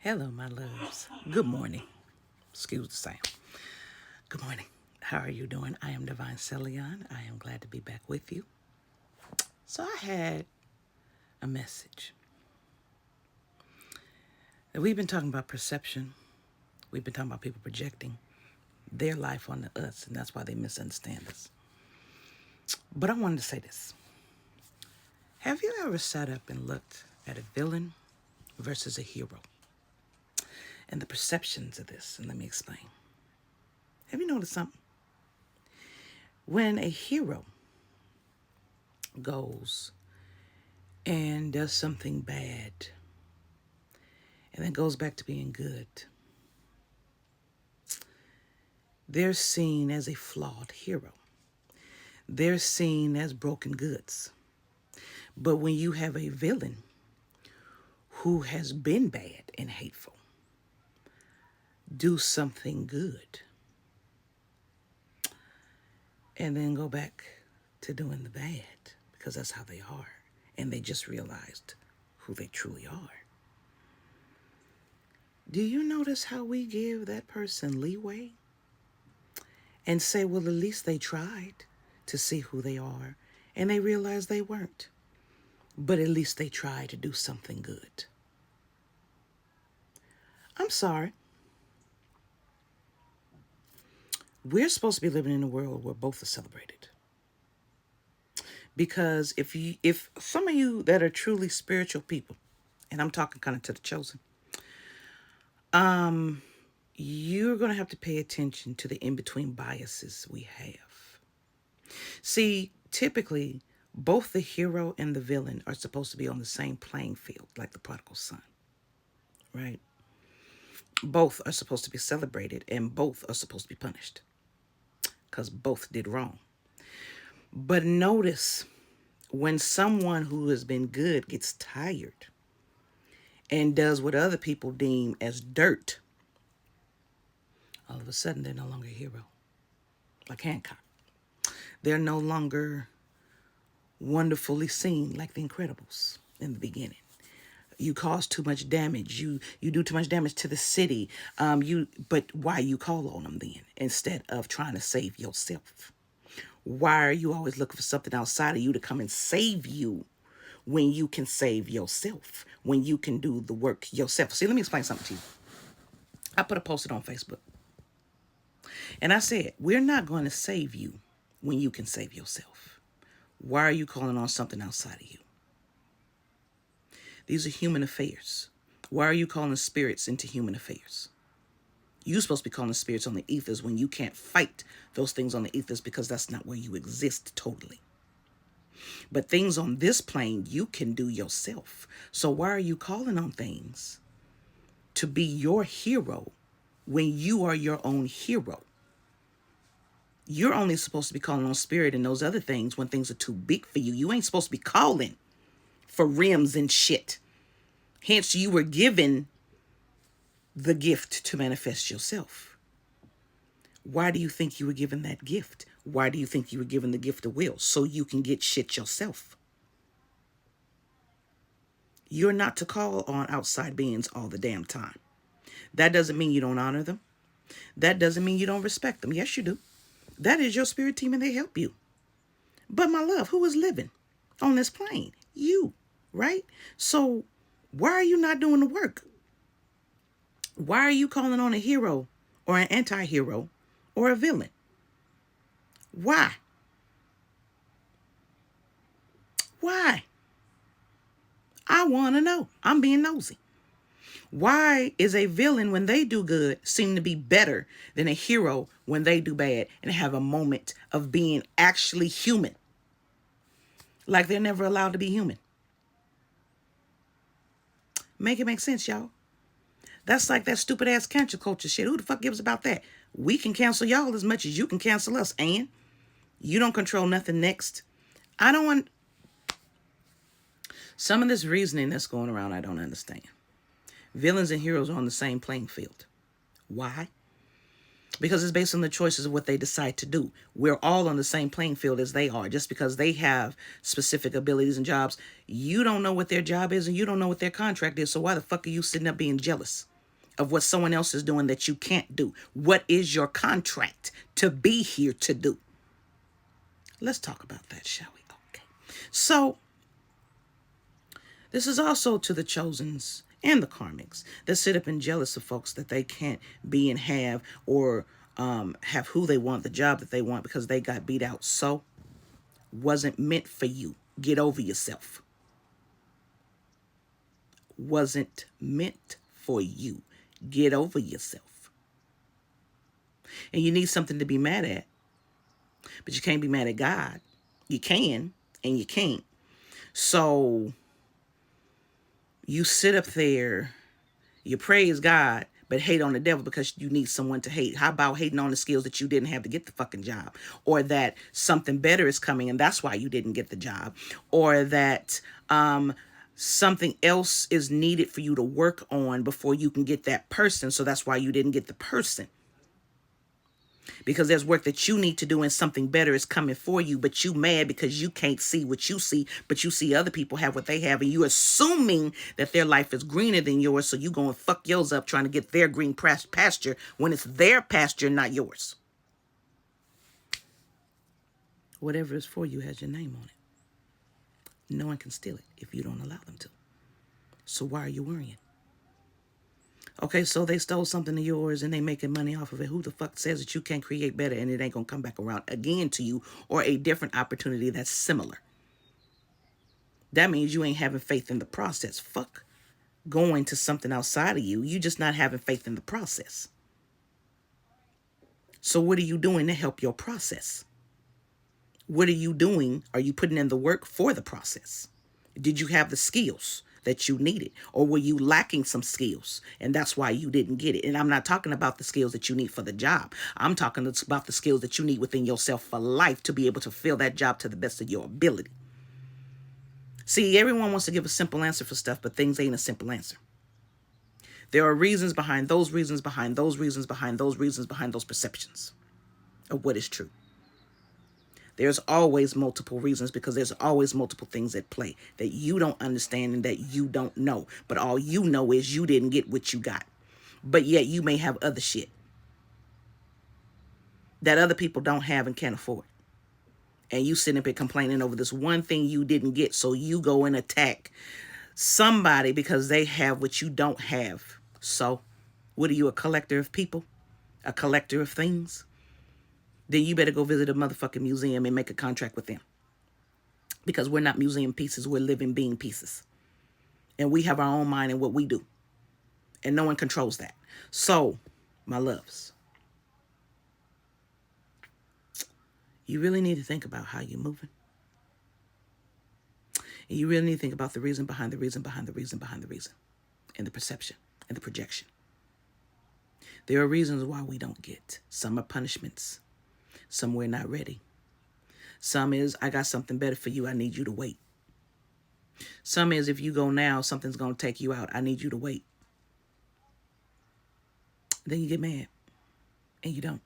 Hello, my loves. Good morning. Excuse the sound. Good morning. How are you doing? I am Divine Celion. I am glad to be back with you. So I had a message. We've been talking about perception. We've been talking about people projecting their life onto us, and that's why they misunderstand us. But I wanted to say this. Have you ever sat up and looked at a villain versus a hero? And the perceptions of this, and let me explain. Have you noticed something? When a hero goes and does something bad and then goes back to being good, they're seen as a flawed hero. They're seen as broken goods. But when you have a villain who has been bad and hateful do something good and then go back to doing the bad because that's how they are, and they just realized who they truly are. Do you notice how we give that person leeway and say, well, at least they tried to see who they are and they realized they weren't, but at least they tried to do something good? I'm sorry. We're supposed to be living in a world where both are celebrated. Because if some of you that are truly spiritual people, and I'm talking kind of to the chosen, you're going to have to pay attention to the in-between biases we have. See, typically, both the hero and the villain are supposed to be on the same playing field, like the prodigal son, right? Both are supposed to be celebrated, and both are supposed to be punished because both did wrong. But notice when someone who has been good gets tired and does what other people deem as dirt, all of a sudden they're no longer a hero. Like Hancock. They're no longer wonderfully seen like the Incredibles in the beginning. You cause too much damage. You do too much damage to the city. But why you call on them then instead of trying to save yourself? Why are you always looking for something outside of you to come and save you when you can save yourself, when you can do the work yourself? See, let me explain something to you. I put a post on Facebook. And I said, we're not going to save you when you can save yourself. Why are you calling on something outside of you? These are human affairs. Why are you calling spirits into human affairs? You're supposed to be calling spirits on the ethers when you can't fight those things on the ethers because that's not where you exist totally. But things on this plane you can do yourself. So why are you calling on things to be your hero when you are your own hero? You're only supposed to be calling on spirit and those other things when things are too big for you. You ain't supposed to be calling for rims and shit. Hence, you were given the gift to manifest yourself. Why do you think you were given that gift? Why do you think you were given the gift of will? So you can get shit yourself. You're not to call on outside beings all the damn time. That doesn't mean you don't honor them. That doesn't mean you don't respect them. Yes, you do. That is your spirit team and they help you. But my love, who is living on this plane? You, right? So why are you not doing the work? Why are you calling on a hero or an anti-hero or a villain? Why? Why? I want to know. I'm being nosy. Why is a villain when they do good seem to be better than a hero when they do bad and have a moment of being actually human? Like they're never allowed to be human. Make it make sense, y'all. That's like that stupid ass cancel culture shit. Who the fuck gives about that? We can cancel y'all as much as you can cancel us, and you don't control nothing next. I don't want some of this reasoning that's going around. I don't understand. Villains and heroes are on the same playing field. Why? Because it's based on the choices of what they decide to do. We're all on the same playing field as they are. Just because they have specific abilities and jobs, you don't know what their job is and you don't know what their contract is. So why the fuck are you sitting up being jealous? of what someone else is doing that you can't do. What is your contract to be here to do? Let's talk about that, shall we? Okay. So this is also to the chosens and the karmics that sit up and jealous of folks that they can't be and have, or have who they want, the job that they want, because they got beat out. So wasn't meant for you. Get over yourself. Wasn't meant for you. Get over yourself. And you need something to be mad at, but you can't be mad at God. You can, and you can't. So you sit up there, you praise God, but hate on the devil because you need someone to hate. How about hating on the skills that you didn't have to get the fucking job? Or that something better is coming and that's why you didn't get the job? Or that something else is needed for you to work on before you can get that person, so that's why you didn't get the person. Because there's work that you need to do and something better is coming for you, but you mad because you can't see what you see, but you see other people have what they have, and you assuming that their life is greener than yours, so you go and fuck yours up trying to get their green pasture when it's their pasture, not yours. Whatever is for you has your name on it. No one can steal it if you don't allow them to. So why are you worrying? Okay, so they stole something of yours and they making money off of it. Who the fuck says that you can't create better and it ain't gonna come back around again to you, or a different opportunity that's similar? That means you ain't having faith in the process. Fuck going to something outside of you. You just not having faith in the process. So what are you doing to help your process? What are you doing? Are you putting in the work for the process? Did you have the skills that you needed? Or were you lacking some skills and that's why you didn't get it? And I'm not talking about the skills that you need for the job. I'm talking about the skills that you need within yourself for life to be able to fill that job to the best of your ability. See, everyone wants to give a simple answer for stuff, but things ain't a simple answer. There are reasons behind those reasons, behind those reasons, behind those reasons, behind those perceptions of what is true. There's always multiple reasons because there's always multiple things at play that you don't understand and that you don't know. But all you know is you didn't get what you got. But yet you may have other shit that other people don't have and can't afford. And you sitting up here complaining over this one thing you didn't get. So you go and attack somebody because they have what you don't have. So what are you, a collector of people? A collector of things? Then you better go visit a motherfucking museum and make a contract with them. Because we're not museum pieces, we're living being pieces. And we have our own mind and what we do. And no one controls that. So, my loves, you really need to think about how you're moving. And you really need to think about the reason behind the reason behind the reason behind the reason. And the perception and the projection. There are reasons why we don't get. Some are punishments. Some we're not ready. Some is, I got something better for you. I need you to wait. Some is, if you go now, something's going to take you out. I need you to wait. Then you get mad. And you don't.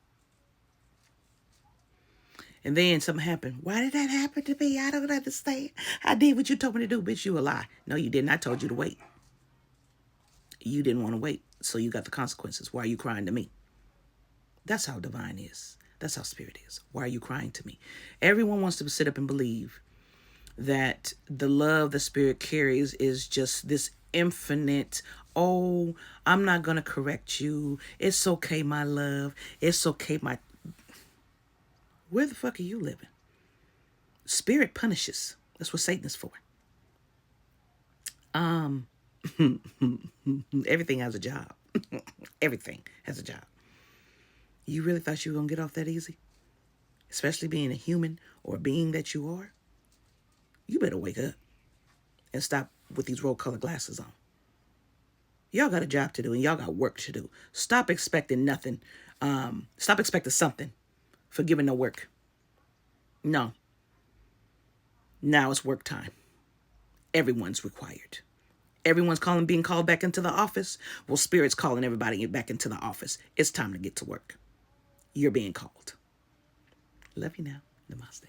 And then something happened. Why did that happen to me? I don't understand. I did what you told me to do. Bitch, you a lie. No, you didn't. I told you to wait. You didn't want to wait. So you got the consequences. Why are you crying to me? That's how divine is. That's how spirit is. Why are you crying to me? Everyone wants to sit up and believe that the love the spirit carries is just this infinite, oh, I'm not going to correct you. It's okay, my love. It's okay, my... Where the fuck are you living? Spirit punishes. That's what Satan is for. Everything has a job. Everything has a job. You really thought you were going to get off that easy? Especially being a human or a being that you are? You better wake up and stop with these rose-colored glasses on. Y'all got a job to do and y'all got work to do. Stop expecting nothing. Stop expecting something for giving no work. No. Now it's work time. Everyone's required. Everyone's being called back into the office. Well, Spirit's calling everybody back into the office. It's time to get to work. You're being called. Love you now. Namaste.